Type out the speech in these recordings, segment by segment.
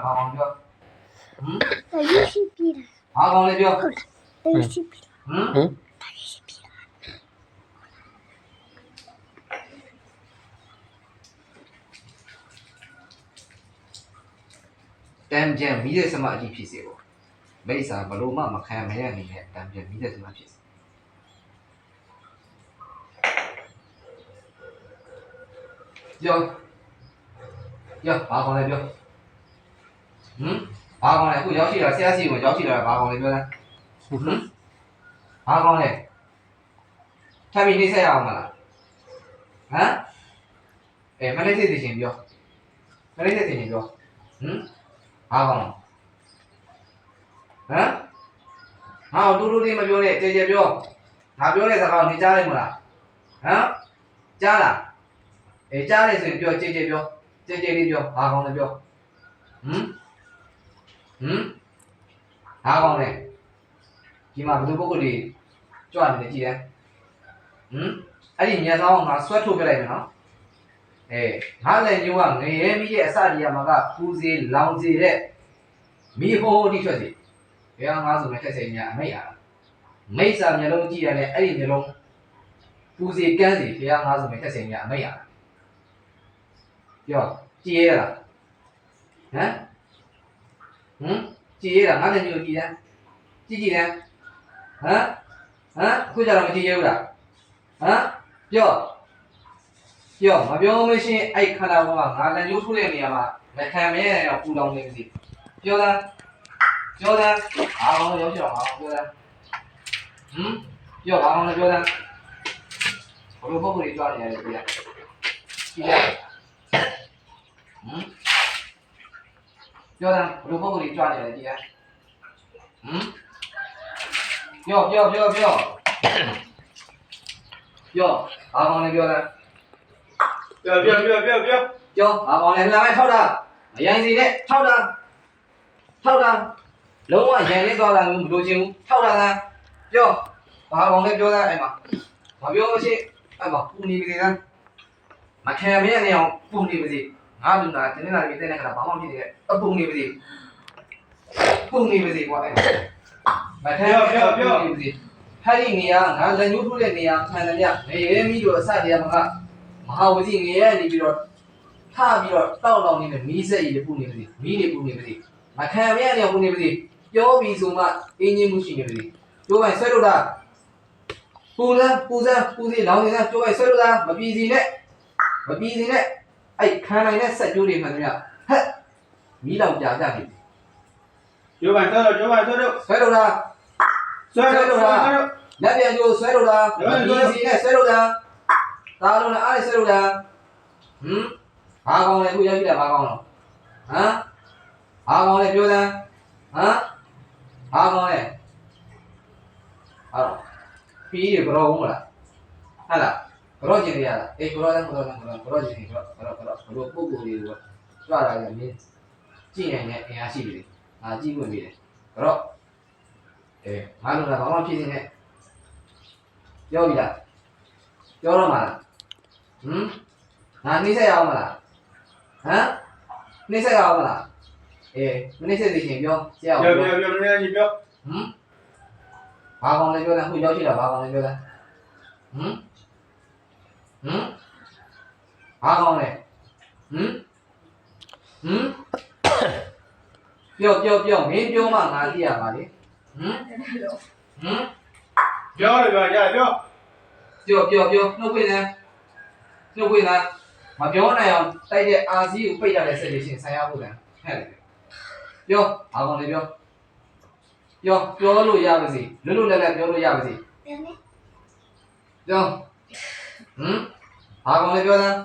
ဘာကောင်ပြောရွှေရှိပြီလား ဘာကောင်လဲပြော ဟုတ်လားရွှေရှိပြီလား ဟမ် ရွှေရှိပြီလား တမ်းပြန်မိတဲ့စမအကြည့်ဖြစ်စေပေါ့မိစ္ဆာဘလို့မှမခံမရအနေနဲ့တမ်းပြန်မိတဲ့စမဖြစ်စေပြောဘာကောင်လဲပြောဘာကောင်လဲအခုရောက်ရှိတာဆရာစီကိုရောက်ရှိတာဘာကောင်လဲပြောလားဘာကောင်လဲထပ်ပြီးနေဆက်ရအောင်မလားဟမ်မလေးစိတ်သိချင်းပြောမလေးစိတ်သိချင်းပြောဘာကောင်ဟမ်ငါ့ကိုတူတူလေးမပြောနဲ့ကြဲကြဲပြောငါပြောတဲ့စကားကိုနေကြားလိုက်မလားဟမ်ကြားလားကြားတယ်ဆိုရင်ပြောကြဲကြဲပြောကြဲကြဲလေးပြောဘာကောင်လဲပြောဘာကောင်လဲဒီမှာဘယ်သူပုဂ္ဂိုလ်တွေကြွနေတယ်ကြည့်တယ်အဲ့ဒီမျက်စောင်းကငါဆွဲထုတ်ပြလိုက်မယ်နော်ငါလည်းညိုးကငရဲမိရဲ့အစတရားမှာကပူစေလောင်စေတဲ့မိဟိုးတိထွက်စီဘယ်ငါဆိုမဲ့ထက်စိန်များအမိတ်ရတာမိစ္ဆာမျိုးလုံးကြည့်ရတယ်အဲ့ဒီမျိုးလုံးပူစေကန်းစီဘယ်ငါဆိုမဲ့ထက်စိန်များအမိတ်ရတာပြောကြည်ရလားဟမ်ကြည်ရလားငါလည်းညိုကြည်တယ်ကြည်တယ်အခုကြတော့မကြည်ရဘူးလားပြောမပြောမရှင်းအဲ့ခန္ဓာကိုယ်ကငါလည်းညှိုးထိုးတဲ့နေရာမှာလက်ခံမဲတော့ပူလောင်နေပြီပြောသားအားကောင်းရောက်ချင်အောင်ပြောသားပြောအားကောင်းလည်းပြောသားဘယ်လိုပုံတွေကြွနေရလဲကြည့်ပြောသားဘယ်လိုပုံတွေကြွနေရလဲကြည့်ပြောအားကောင်းလည်းပြောသားပြောအားကောင်းလည်းလာမယ်ထောက်တာမရိုင်းစီနဲ့ထောက်တာလုံးဝရန်လေးသွားတာမျိုးမလိုချင်ဘူးထောက်တာလားပြောဘာကောင်လဲပြောသားအဲ့မှာမပြောမရှိအဲ့မှာပူနေပြီလားမခံမရနေအောင်ပူနေပါစေငါလူနာတင်းနေတာပြီးတဲ့ခါဘာမှဖြစ်နေတဲ့အပူနေပါစေကွာအဲ့မခံပြောနေပါစေဟာဒီနေရာငါလက်ညှိုးထိုးတဲ့နေရာခံတယ်ညငရဲမိတို့အစတရားမှာကမဟာဝစီငရဲနေပြီးတော့ထပြီးတော့တောက်လောင်နေတဲ့မီးစက်ရည်ပူနေပါစေမီးတွေပူနေပါစေမခံမရနေအောင်ပူနေပါစေပြောပြီးဆိုမှအင်းကြီးမှုရှိနေပါစေကျိုးပိုင်ဆွဲလို့တာပူစီလောင်နေတာကျိုးပိုင်ဆွဲလို့တာမပြည်စီနဲ့အဲ့ခံနိုင်တဲ့စက်ကျိုးတွေမှန်သမျှဟက်မီးလောင်ကြာကြနေပြီကျိုးပိုင်ဆွဲလို့ဆွဲလို့တာလက်ပြန်ကျိုးဆွဲလို့တာမပြည်စီနဲ့ဆွဲလို့တာဒါလုံးနဲ့အားဆွဲလို့တာဘာကောင်းလဲအခုရောက်ကြည့်တာဘာကောင်းလဲဘာကောင်းလဲပြောစမ်းဘာကောင်းလဲဟုတ်ပြီးရကြောဦးမလားဟုတ်လားကြောကျင်ရလားကြောကျင်ကြောပုဂ္ဂိုလ်တွေကိုကြွလာကြမြင်ကြည့်နိုင်တဲ့အင်အားရှိပြီငါကြည့်ဝင်ပြီကြောငါလုံးလာဘာမှဖြစ်နေပြောပြီလားပြောတော့မှာလားငါနှိမ့်ဆက်ရအောင်မလားနှိမ့်ဆက်ရအောင်မလားမနှိမ့်ဆက်သိချင်ပြောဆရာပြောဘာကောင်လဲပြောတယ်အခုရောက်ရှိတာဘာကောင်လဲပြောတယ်ဘာကောင်လဲပြောမင်းပြောမှငါသိရပါလေပြောတယ်ပြောနှုတ်ခွေးလားမပြောနိုင်အောင်တိုက်တဲ့အာစီကိုပိတ်ရတဲ့ဆက်လေးရှင်ဆိုင်ရဖို့လားဟဲ့ပြောဘာကောင်လဲပြောလို့ရပါစေလွတ်လပ်ပြောလို့ရပါစေပြောဘာကောင်လဲပြောသား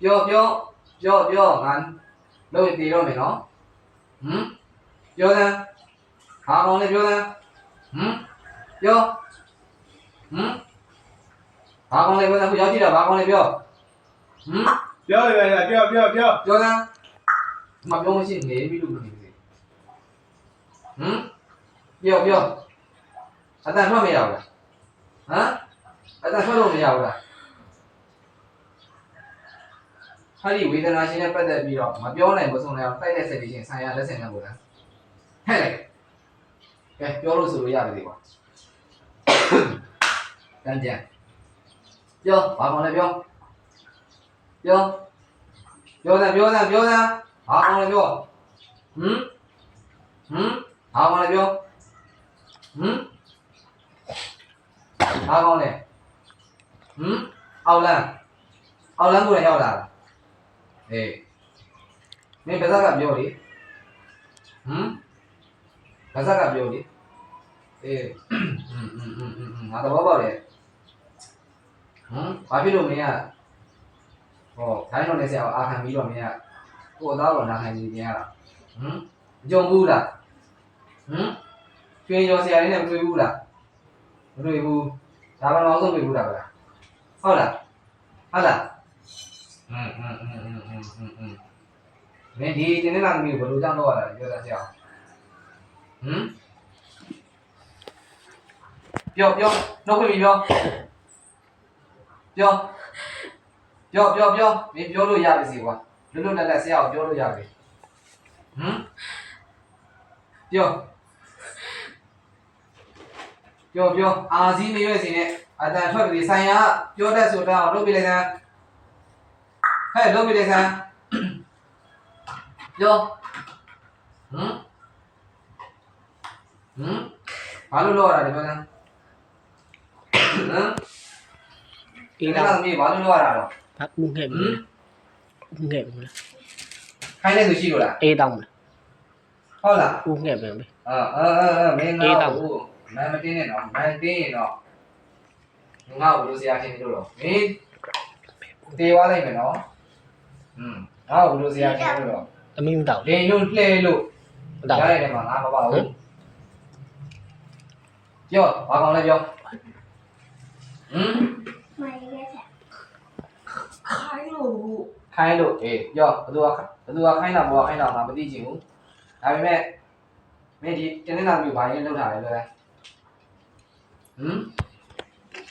ပြောငါလို့တည်တော့မယ်နော်ပြောသားဘာကောင်လဲပြောသားပြောဘာကောင်လဲပြောသားခုရောက်ကြည့်တာဘာကောင်လဲပြောပြောတယ်ဗျာပြောပြောသားမပြောမရှိနေပြီလို့နေပြီပြောအတန်ထွက်မရဘူးလားအတန်ထွက်လို့မရဘူးလား ဟာဒီဝေဒနာရှင်နဲ့ပတ်သက်ပြီးတော့မပြောနိုင်မဆုံးနိုင်အောင်တိုက်တဲ့ဆက်ပြီးချင်းဆိုင်ရလက်ဆင့်နဲ့ပို့တာဟဲ့လေကဲပြောလို့ဆိုလို့ရပါသေးကွာတန်းကြံပြောဘာကောင်းလဲပြောစမ်းဘာကောင်းလဲပြောဘာကောင်းလဲပြောဘာကောင်းလဲအောက်လန်းကိုလည်းရောက်လာတာအေးမင်းပါဇက်ကပြောလေပါဇက်ကပြောလေအေးငါတော့ပေါ့လေဘာဖြစ်လို့မင်းကဟောဒိုင်းတော်နဲ့ဆရာကိုအာခံပြီးတော့မင်းကကိုသားတော်နာခံနေကြရတာကြုံဘူးလားကျွေးကျော်ဆရာလေးနဲ့မတွေ့ဘူးလားမတွေ့ဘူးဒါမှတော့ဆုံးတွေ့ဘူးလားဗျာဟုတ်လားမင်းဒီတင်းနေလာမျိုးဘယ်လိုကြောင့်တော့ရတာပြောတာဆရာပြောနှုတ်ခွင့်ပြီးပြောမင်းပြောလို့ရပါစေကွာလွတ်လွတ်လပ်လပ်ဆရာကိုပြောလို့ရပြီပြောအာစီးနေရွေးစီနဲ့အတန်ထွက်ပြီးဆိုင်ရပြောတတ်ဆိုတော့လုပ်ပြလိုက်စမ်းဟဲ့လုပ်ပြလိုက်စမ်းပြောဘာလို့လောက်ရတာလဲပြောစမ်းအေး ဒါ တော့ ကမြေဘာလို့လောက်ရတာတော့ ဘာဦးငှက်ပြီဦးငှက်ပြီ ခိုင်းနေသူရှိလို့လား အေးတော့မလား ဟုတ်လား ဦးငှက်ပြီမင်းငါ့ကိုမန်မတင်းနဲ့တော့မန်တင်းရင်တော့ငါ့ကိုဘယ်လိုဆရာချင်းလို့တော့မင်းတေးသွားလိုက်မယ်နော်ငါ့ကိုဘယ်လိုဆရာချင်းလို့တော့ သမီးမတောက် လင်းလို့လှဲလို့ မတောက် ရတဲ့မှာငါမပါဘူးပြောဘာကောင်းလဲပြော买一个菜。ခိုင်းလို့အေးပြောဘသူကခိုင်းတာဘောခိုင်းတာငါမသိချင်ဘူးဒါပေမဲ့မင်းဒီတင်းနေတာမျိုးဘာရင်းလောက်ထားလဲပြောလဲ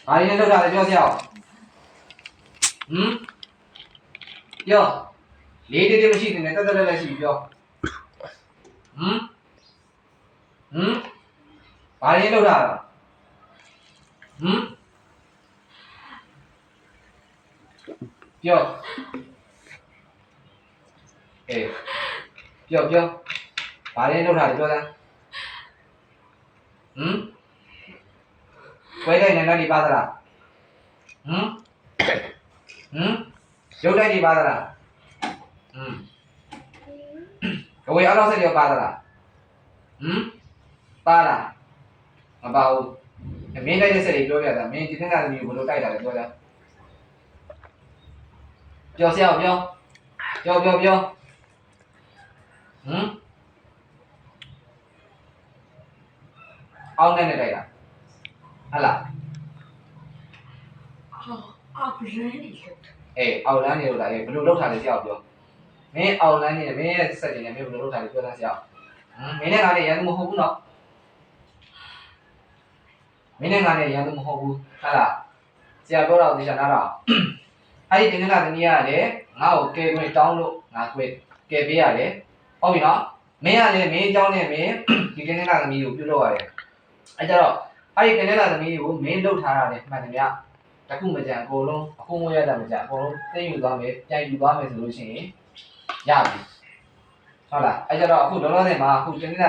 ဘာရင်းလောက်ထားလဲပြောစရာပြောလေးတေးမရှိနေတက်တက်လည်းရှိပြောဘာရင်းလောက်ထားလဲပြောအေးပြောဘာလဲလောက်ထားတယ်ပြောစမ်းဝဲတိုင်းနဲ့ဒီပါသလားရုပ်တိုင်းဒီပါသလားအဝေးအောင်ဆက်ရောပါသလားပါလားမပါဘူးမင်းတိုက်တဲ့ဆက်တွေပြောပြတာမင်းဒီနေ့ကလည်းဘယ်လိုတိုက်တာလဲပြောစမ်းပြောစရာပြောအောင်းနဲ့တိုက်တာဟလားအေးအောက်လန်းနေလို့လားအေးဘယ်လိုလုပ်ထားလဲဆရာပြောမင်းအောက်လန်းနေမင်းရဲ့စက်တွေနဲ့မင်းဘယ်လိုလုပ်ထားလဲပြောသားဆရာမင်းနဲ့ငါနဲ့ရန်သူမဟုတ်ဘူးနော်မင်းနဲ့ငါနဲ့ရန်သူမဟုတ်ဘူးဟလားဆရာပြောတော့သိချင်တာတော့အဲ့ဒီတင်းကတနည်းရတယ်ငါ့ကိုကဲခွင့်တောင်းလို့ငါကဲပေးရတယ်ဟုတ်ပြီနော်မင်းကလည်းမင်းအကြောင်းနဲ့မင်းဒီတင်းကသမီးကိုပြုတ်လို့ရတယ်အဲ့ကြတော့အဲ့ဒီတင်းကသမီးကိုမင်းလှုပ်ထားရတယ်မှန်တယ်ဗျတခုမကြံအကုန်လုံးအခုမရတာမကြံအကုန်လုံးသိယူသွားမယ်ပြန်ယူသွားမယ်ဆိုလို့ရှိရင်ရပြီဟုတ်လားအဲ့ကြတော့အခုလောလောဆယ်မှာအခုတင်းက